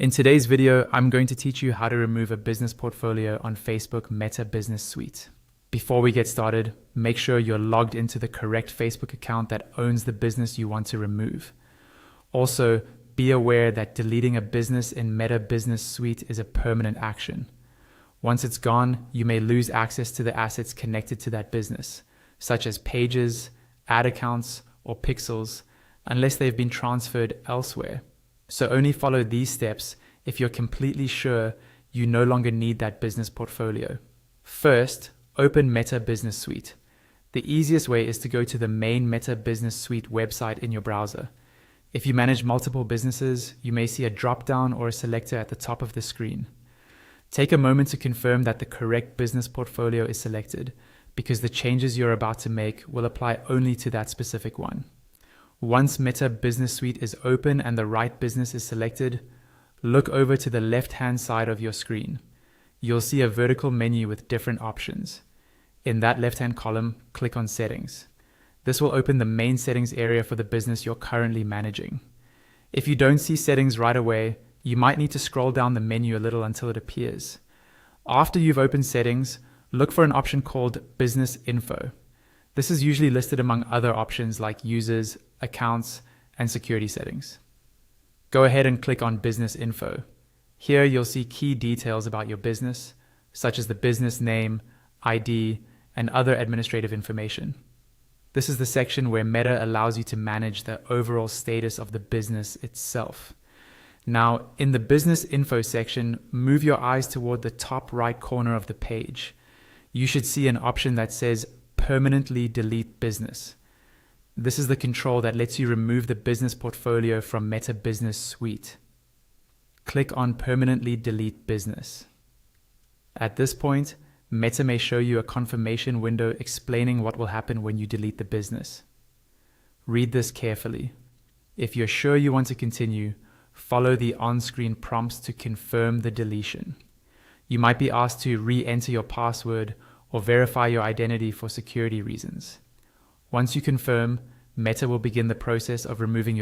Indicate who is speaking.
Speaker 1: In today's video, I'm going to teach you how to remove a business portfolio on Facebook Meta Business Suite. Before we get started, make sure you're logged into the correct Facebook account that owns the business you want to remove. Also, be aware that deleting a business in Meta Business Suite is a permanent action. Once it's gone, you may lose access to the assets connected to that business, such as pages, ad accounts, or pixels, unless they've been transferred elsewhere. So only follow these steps if you're completely sure you no longer need that business portfolio. First, open Meta Business Suite. The easiest way is to go to the main Meta Business Suite website in your browser. If you manage multiple businesses, you may see a drop-down or a selector at the top of the screen. Take a moment to confirm that the correct business portfolio is selected, because the changes you're about to make will apply only to that specific one. Once Meta Business Suite is open and the right business is selected, look over to the left-hand side of your screen. You'll see a vertical menu with different options. In that left-hand column, click on Settings. This will open the main settings area for the business you're currently managing. If you don't see settings right away, you might need to scroll down the menu a little until it appears. After you've opened Settings, look for an option called Business Info. This is usually listed among other options like users, accounts, and security settings. Go ahead and click on Business Info. Here you'll see key details about your business, such as the business name, ID, and other administrative information. This is the section where Meta allows you to manage the overall status of the business itself. Now, in the Business Info section, move your eyes toward the top right corner of the page. You should see an option that says Permanently Delete Business. This is the control that lets you remove the business portfolio from Meta Business Suite. Click on Permanently Delete Business. At this point, Meta may show you a confirmation window explaining what will happen when you delete the business. Read this carefully. If you're sure you want to continue, follow the on-screen prompts to confirm the deletion. You might be asked to re-enter your password or verify your identity for security reasons. Once you confirm, Meta will begin the process of removing your